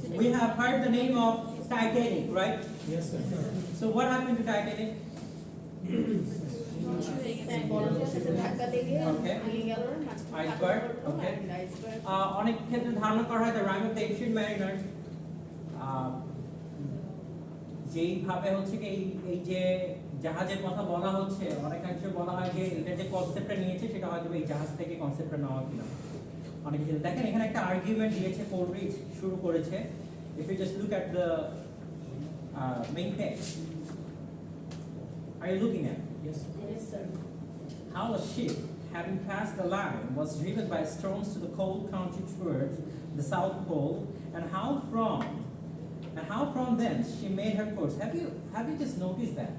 We have heard the name of Titanic, right? Yes, sir. So what happened to Titanic? Iceberg, okay. অনেক ক্ষেত্রে ধারণা করা হয় the rime of the ancient mariner যেইভাবে হচ্ছে কি এই যে জাহাজের কথা বলা হচ্ছে অনেকাংশে বলা হয় যে এটা যে কনসেপ্টটা নিয়েছে সেটা হয়তো এই জাহাজ থেকে কনসেপ্টটা নেওয়া কিনা অনেক কিছু দেখেন এখানে একটা আর্গুমেন্ট দিয়েছে কোলরিজ শুরু করেছে if you just look at the main text are you looking at Yes. Yes, sir. how a ship having passed the line was driven by storms to the cold country towards the south pole and how from thence she made her course have you just noticed that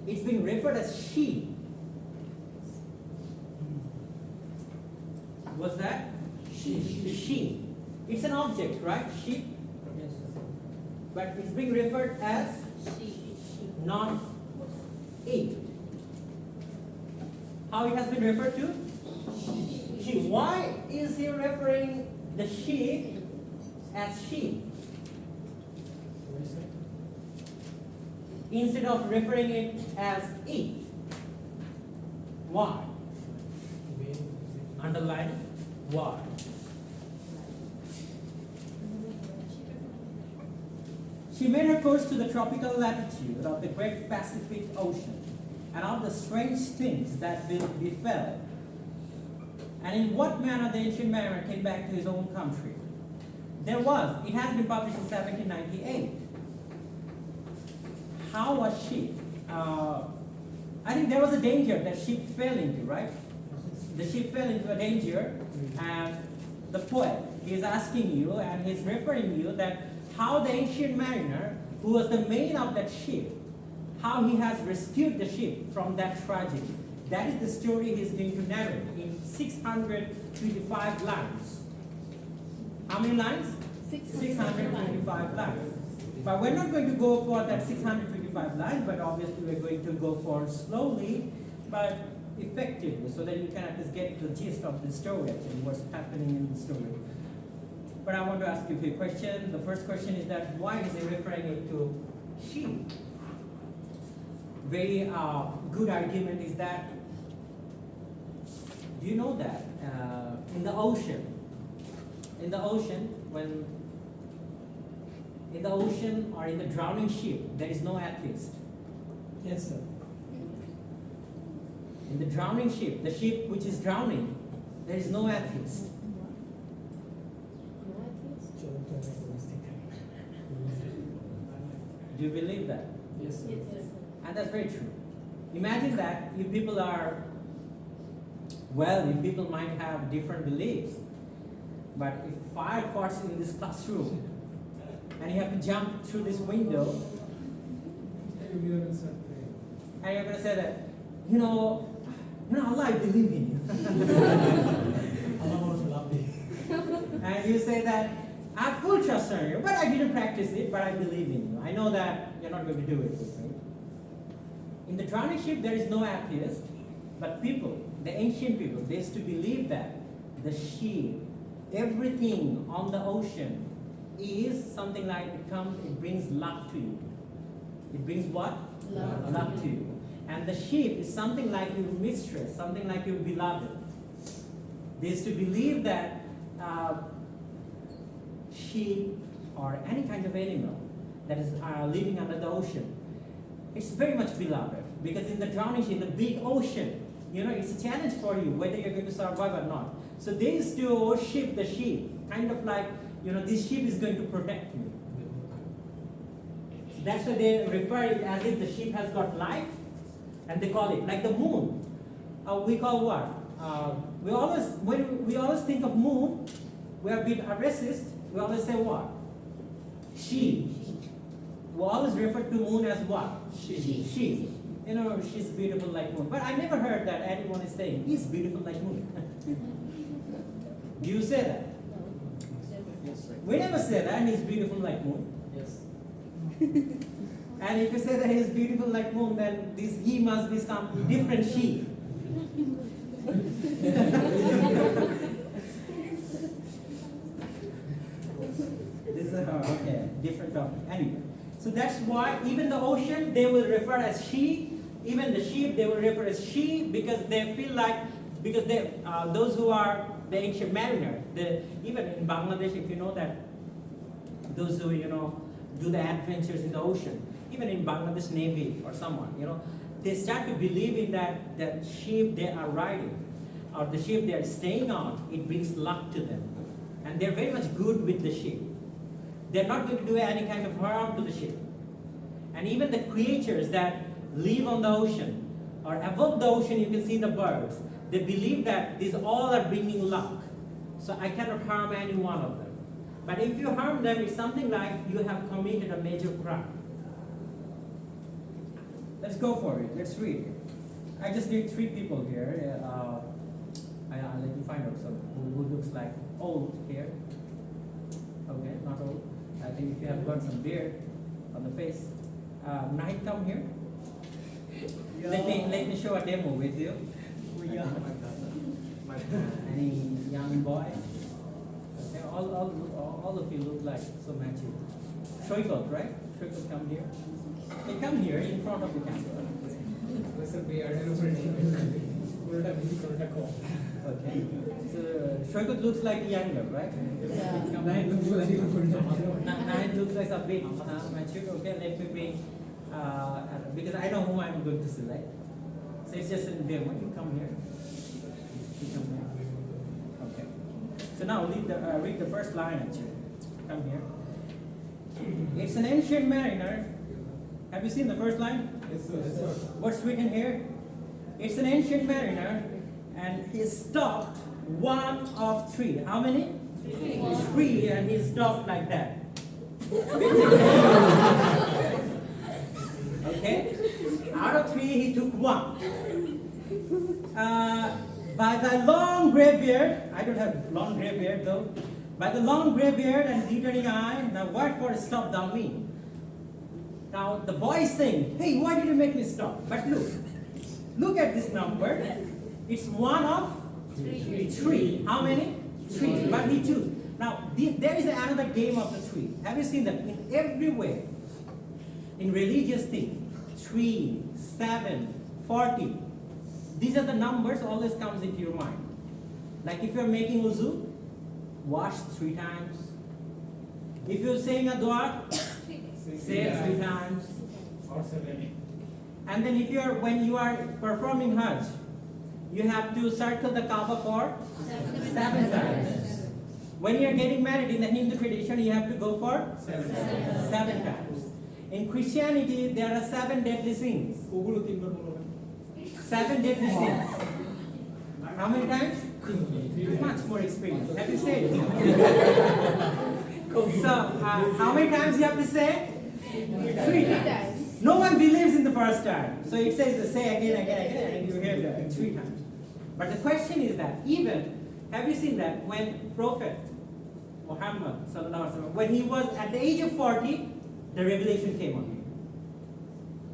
it's being referred as she what's that she it's an object right she Yes, sir. but it's being referred as not it how it has been referred to she why is he referring the sheep as sheep Yes, sir. instead of referring it as it why underline why she made her course to the tropical latitude of the great Pacific Ocean and of the strange things that befell and in what manner the ancient mariner came back to his own country it has been published in 1798 how was she I think there was a danger that ship fell into right the ship fell into a danger and the poet is asking you and he's referring you that how the ancient mariner who was the main of that ship how he has rescued the ship from that tragedy that is the story he's going to narrate in 625 lines how many lines 625 lines but we're not going to go for that 625 lines but obviously we're going to go for slowly but effectively so that you can at least get the gist of the story actually what's happening in the story but I want to ask you a few questions the first question is that why is he referring it to she very good argument is that do you know that in the ocean when in the ocean or in the drowning ship there is no atheist Yes, sir. in the drowning ship the ship which is drowning there is no atheist do you believe that Yes, sir. and that's very true imagine that you people are well you people might have different beliefs but if fire caught in this classroom and you have to jump through this window and you're going to say that you know Allah I believe in you Allah was lovely. and you say that I have full trust on you but I didn't practice it but I believe in you I know that you're not going to do it with me in the drowning ship there is no atheist but people the ancient people they used to believe that the ship everything on the ocean is something like it brings luck to you it brings what luck to you and the ship is something like your mistress something like your beloved they used to believe that sheep or any kind of animal that is living under the ocean it's very much beloved because in the drowning ship in the big ocean it's a challenge for you whether you're going to survive or not so they used to worship the sheep kind of like this sheep is going to protect me that's why they refer it as if the sheep has got life and they call it like the moon we call what when we always think of moon we are a bit racist we always say what she we always refer to moon as what she she's beautiful like moon but I never heard that anyone is saying he's beautiful like moon do you say that Yes, sir. we never say that he's beautiful like moon Yes. and if you say that he is beautiful like moon then he must be some different she This is okay, different topic. Anyway, so that's why even the ocean they will refer as she. Even the sheep they will refer as she because they feel like because they those who are the ancient mariners. Even in Bangladesh, if you know that those who do the adventures in the ocean, even in Bangladesh Navy or someone, they start to believe in that ship they are riding or the ship they are staying on, it brings luck to them. And they're very much good with the ship. They're not going to do any kind of harm to the ship. And even the creatures that live on the ocean or above the ocean, you can see the birds. They believe that these all are bringing luck. So I cannot harm any one of them. But if you harm them, it's something like you have committed a major crime. Let's go for it. Let's read. I just need 3 people here. I'll let you find out some who looks like old here. Okay, not old. I think if you have got some beard on the face. Nahid, come here. Yeah. Let me show a demo with you. Any young boy? Okay, all of you look like so matching. Shoykot, right? Shoykot, come here. Hey, come here in front of the camera. Okay. So Shoykot looks like younger, right? Yeah. Nahid looks like a bit mature. Okay, let me be because I know who I'm going to select. So it's just a demo. You come here. You come here. Okay. So now read the first line actually. Come here. It's an ancient mariner. Have you seen the first line? Yes, sir. Yes, sir. What's written here? It's an ancient mariner, and he stopped 1 of 3. How many? 3, and he stopped like that. Okay? Out of 3, he took 1. By the long gray beard, I don't have long gray beard though. By the long gray beard and glittering eye, now what for stop thou me? Now the boy is saying, hey, why did you make me stop? But look at this number. It's 1 of 3. How many? 3. But he chose. Now there is another game of the 3. Have you seen that? In every way, in religious thing, 3, 7, 40. These are the numbers always comes into your mind. Like if you're making wuzu, wash 3 times. If you're saying a dua, say it 3 times. Or 7. And then when you are performing Hajj, you have to circle the Kaaba for 7 times. When you're getting married in the Hindu tradition, you have to go for 7 times. In Christianity, there are 7 deadly sins. 7 deadly sins. How many times? Much more experience. Have you said it? So, how many times you have to say? 3 times. No one believes in the first time. So it says say again, and you hear that 3 times. But the question is that have you seen that when Prophet Muhammad, when he was at the age of 40, the revelation came on him.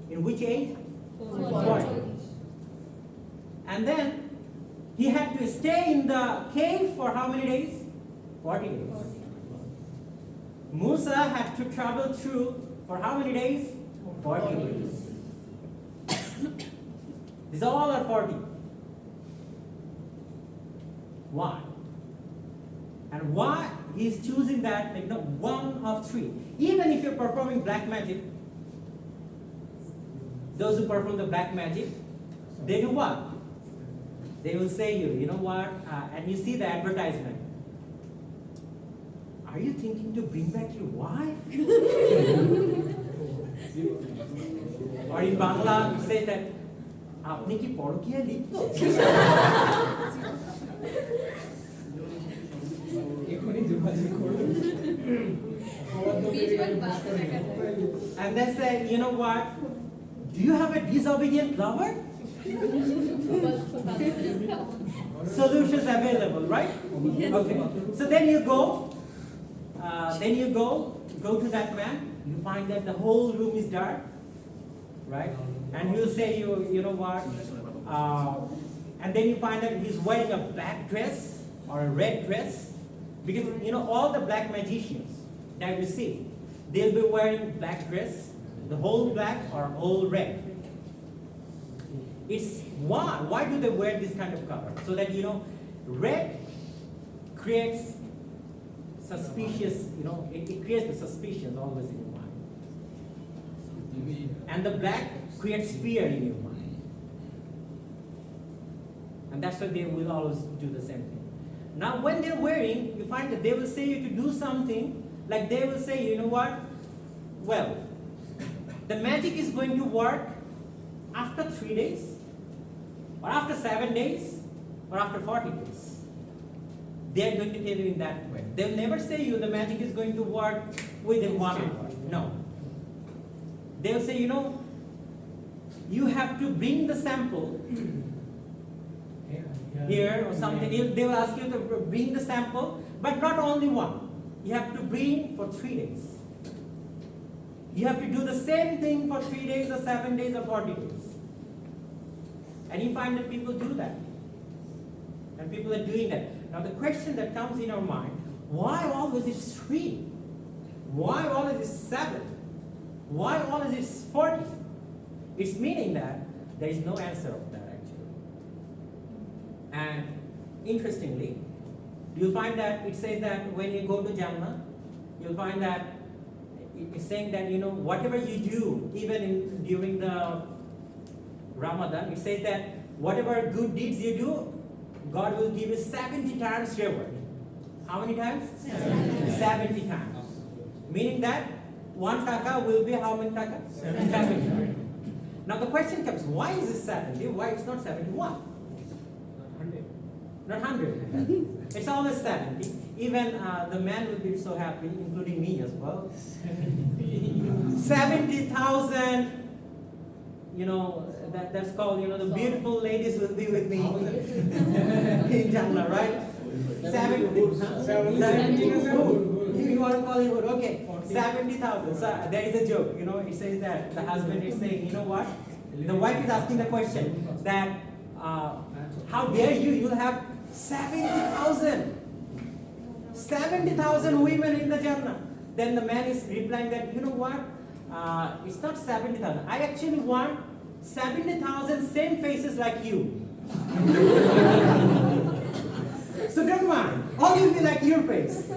In which age? 40. And then he had to stay in the cave for how many days? 40 days. Musa had to travel through for how many days? 40 days. These all are 40. Why? And why he's choosing that 1 of 3? Even if you're performing black magic, those who perform the black magic, they do what? They will say you know what? And you see the advertisement. Are you thinking to bring back your wife? Or in Bangla, you say that, "Apni ki porkiya lipto?" And they say, you know what? Do you have a disobedient lover? Solutions available, right? Okay. So then you go to that man. You find that the whole room is dark, right? And he'll say, you know what? And then you find that he's wearing a black dress or a red dress, because all the black magicians, Now you see, they'll be wearing black dress, the whole black or whole red. It's why? Why do they wear this kind of color? So that red creates suspicious, it creates the suspicion always in your mind. And the black creates fear in your mind. And that's why they will always do the same thing. Now when they're wearing, you find that they will say you to do something, like they will say, you know what? Well, the magic is going to work after 3 days, or after 7 days, or after 40 days. They are going to tell you in that way. They'll never say you the magic is going to work within 1 hour. No. They'll say, you have to bring the sample here or something. They will ask you to bring the sample, but not only one. You have to bring for 3 days. You have to do the same thing for 3 days or 7 days or 40 days. And you find that people do that. And people are doing that. Now the question that comes in our mind, why always is 3? Why always is 7? Why always is 40? It's meaning that there is no answer of that actually. And interestingly, you'll find that it says that when you go to Jannah, you'll find that it's saying that whatever you do, even during the Ramadan, it says that whatever good deeds you do, God will give you 70 times reward. How many times? 70 times. Meaning that 1 taka will be how many taka? 70. Now the question comes, why is it 70? Why it's not 71? Not 100. It's always 70. Even the man will be so happy, including me as well. 70,000, that's called, the beautiful ladies will be with me in Jannah, right? 70. You want to call it, okay, 70,000. So there is a joke, it says that the husband is saying, you know what? The wife is asking the question that, how dare you, you'll have 70,000. 70,000 women in the Jannah. Then the man is replying that, you know what? It's not 70,000. I actually want 70,000 same faces like you. So don't mind. All will be like your face. So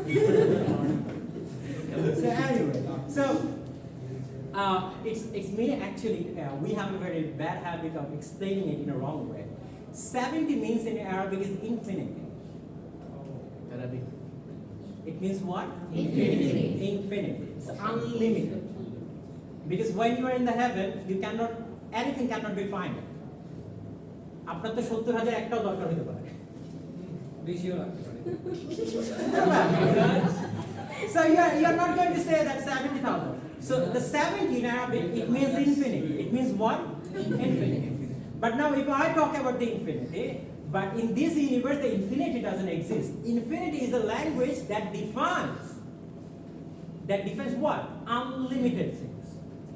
anyway, it's me actually, we have a very bad habit of explaining it in a wrong way. 70 means in Arabic is infinity. It means what? Infinity. Infinity. It's unlimited. Because when you are in the heaven, anything cannot be finite. আপনার তো 70,000 একটাও দরকার হতে পারে। So you're not going to say that 70,000. So the 70 in Arabic, it means infinity. It means what? Infinity. But now if I talk about the infinity, but in this universe the infinity doesn't exist. Infinity is a language that defines what? Unlimited things.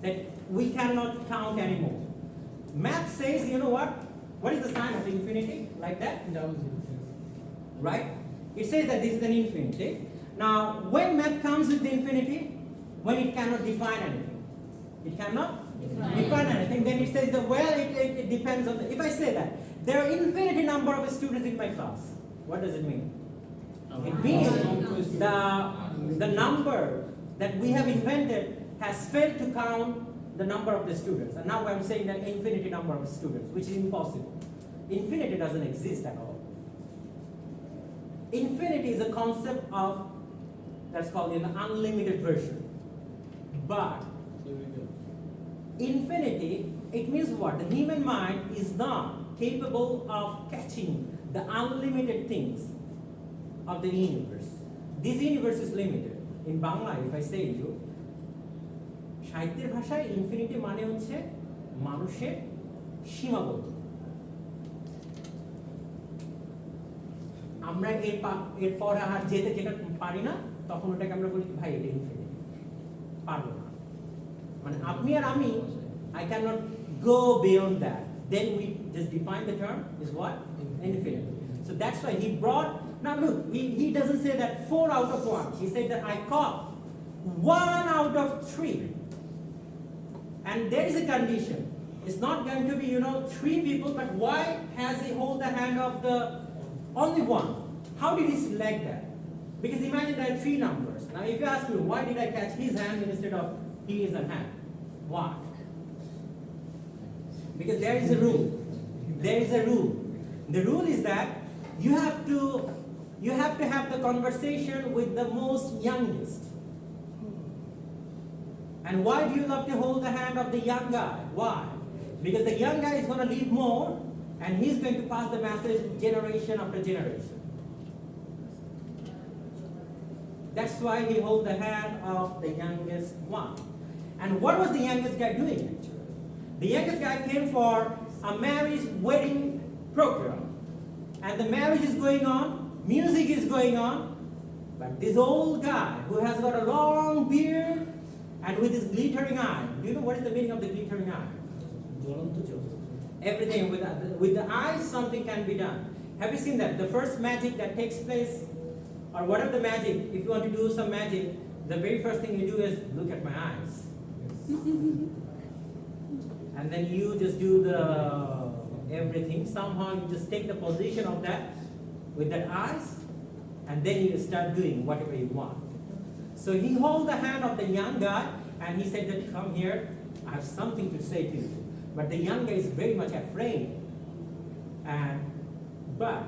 That we cannot count anymore. Math says, you know what? What is the sign of infinity? Like that? Right? It says that this is an infinity. Now, when math comes with the infinity, when it cannot define anything, it cannot define anything, then it says that, well, it depends on if I say that, there are infinity number of students in my class. What does it mean? It means the number that we have invented has failed to count the number of the students. And now I'm saying that infinity number of students, which is impossible. Infinity doesn't exist at all. Infinity is a concept of, that's called an unlimited version. But infinity, it means what? The human mind is not capable of catching the unlimited things of the universe. This universe is limited. In Bangla, if I say you, সাহিত্যের ভাষায় infinity মানে হচ্ছে মানুষের সীমাবদ্ধ। আমরা এরপর আর যেটা পারি না, তখন ওটাকে আমরা বলি ভাই এটা ইনফিনিটি, পারবো না। মানে আপনি আর আমি, I cannot go beyond that. Then we just define the term is what? Infinity. So that's why he brought, now look, he doesn't say that 4 out of 1. He said that I caught 1 out of 3. And there is a condition. It's not going to be, 3 people, but why has he hold the hand of the only one? How did he select that? Because imagine there are 3 numbers. Now if you ask me, why did I catch his hand instead of his hand? Why? Because there is a rule. There is a rule. The rule is that you have to have the conversation with the most youngest. And why do you love to hold the hand of the young guy? Why? Because the young guy is going to live more, and he's going to pass the message generation after generation. That's why he holds the hand of the youngest one. And what was the youngest guy doing actually? The youngest guy came for a marriage wedding program. And the marriage is going on, music is going on, but this old guy who has got a long beard and with his glittering eye. Do you know what is the meaning of the glittering eye? Everything with the eyes, something can be done. Have you seen that? The first magic that takes place, or whatever the magic, if you want to do some magic, the very first thing you do is look at my eyes. And then you just do the everything. Somehow you just take the position of that with that eyes, and then you start doing whatever you want. So he held the hand of the young guy, and he said that, come here, I have something to say to you. But the young guy is very much afraid. But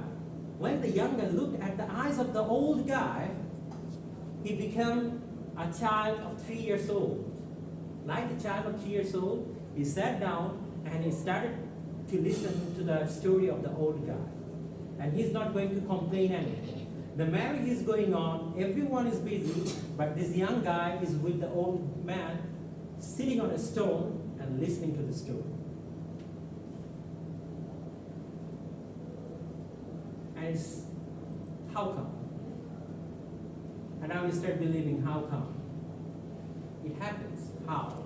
when the young guy looked at the eyes of the old guy, he became a child of 3 years old. Like a child of 3 years old, he sat down and he started to listen to the story of the old guy. And he's not going to complain anything. The marriage is going on, everyone is busy, but this young guy is with the old man sitting on a stone and listening to the story. And it's, how come? And now you start believing, how come? It happens. How?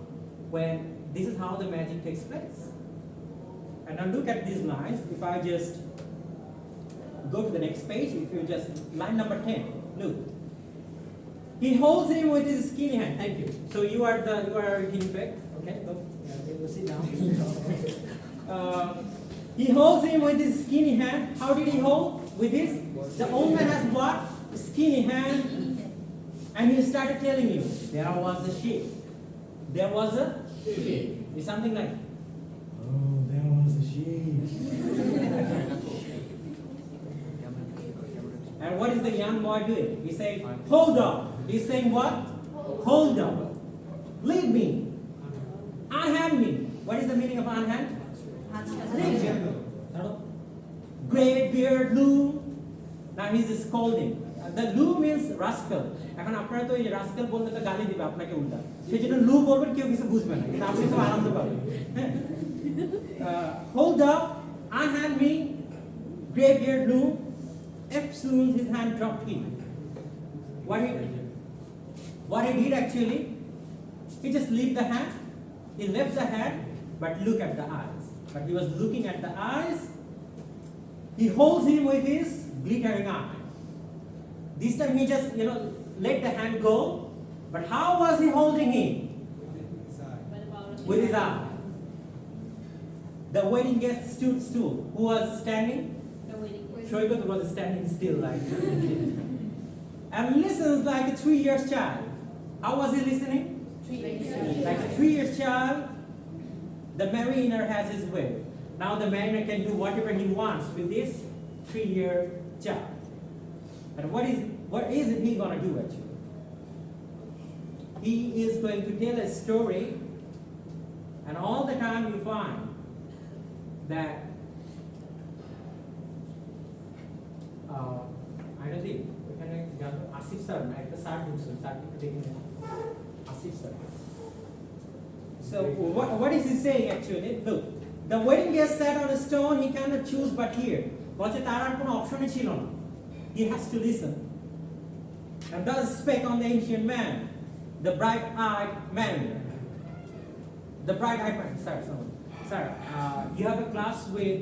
When this is how the magic takes place. And now look at these lines. If I just go to the next page, if you just, line number 10, look. He holds him with his skinny hand. Thank you. So you are guinea pig. Okay, go. Yeah, sit down. He holds him with his skinny hand. How did he hold? With his, the old man has what? Skinny hand. And he started telling you, there was a sheep. There was a sheep. It's something like, Oh, there was a sheep. and what is the young boy doing? He's saying, hold on. He's saying what? Hold on. Leave me. Unhand me. What is the meaning of unhand? Grey beard, Lou. Now he's scolding. The Lou means rascal. এখন আপনারা তো এই rascal বললে তো গালি দিবে আপনাকে উল্টা। সেজন্য লু বলবেন কেউ কিছু বুঝবে না। কিন্তু আপনি তো আনন্দ পাবেন। Hold up, unhand me, grey beard Lou. As soon his hand dropped him. What he did actually, he just left the hand. He left the hand, but look at the eyes. But he was looking at the eyes. He holds him with his glittering eye. This time he just, let the hand go. But how was he holding him? With his eye. The wedding guest stood still. Who was standing? Shoibat was standing still like and listens like a 3-year child. How was he listening? 3 years. Like a 3-year child. The mariner has his way. Now the mariner can do whatever he wants with this 3-year child. And what is he going to do actually? He is going to tell a story, and all the time you find that I don't think এখানে Asif sir না একটা sir ঢুকছেন স্যারকে একটু দেখে নিন Asif sir So what is he saying actually? Look, the wedding guest sat on a stone. He cannot choose but hear. বলছে তার আর কোনো অপশনই ছিল না. He has to listen. And thus spake on the ancient man, the bright-eyed man. The bright-eyed man. Sir, you have a class with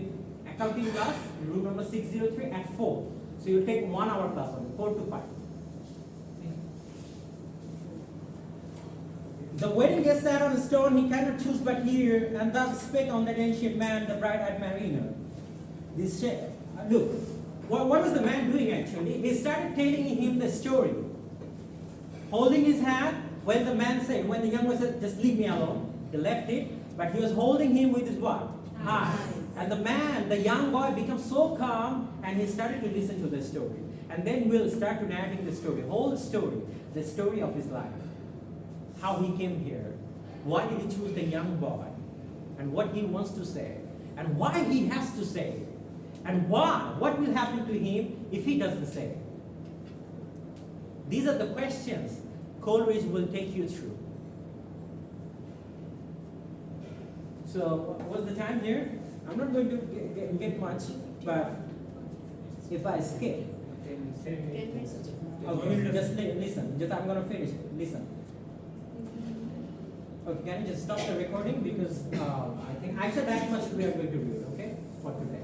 accounting class, room number 603 at 4. So you take 1 hour class only, 4 to 5. The wedding guest sat on a stone, he cannot choose but hear, and thus spake on that ancient man, the bright-eyed mariner. Look, what was the man doing actually? He started telling him the story. Holding his hand, when the young man said, just leave me alone, he left it, but he was holding him with his what? Eyes. And the young boy became so calm, and he started to listen to the story. And then we'll start to narrating the story, whole story, the story of his life. How he came here, why did he choose the young boy, and what he wants to say, and why he has to say, and what will happen to him if he doesn't say. These are the questions Coleridge will take you through. So what's the time here? I'm not going to get much, but if I skip, okay, just listen. I'm going to finish it. Listen. Okay, can you just stop the recording, because I think that much we are going to do it, okay, for today.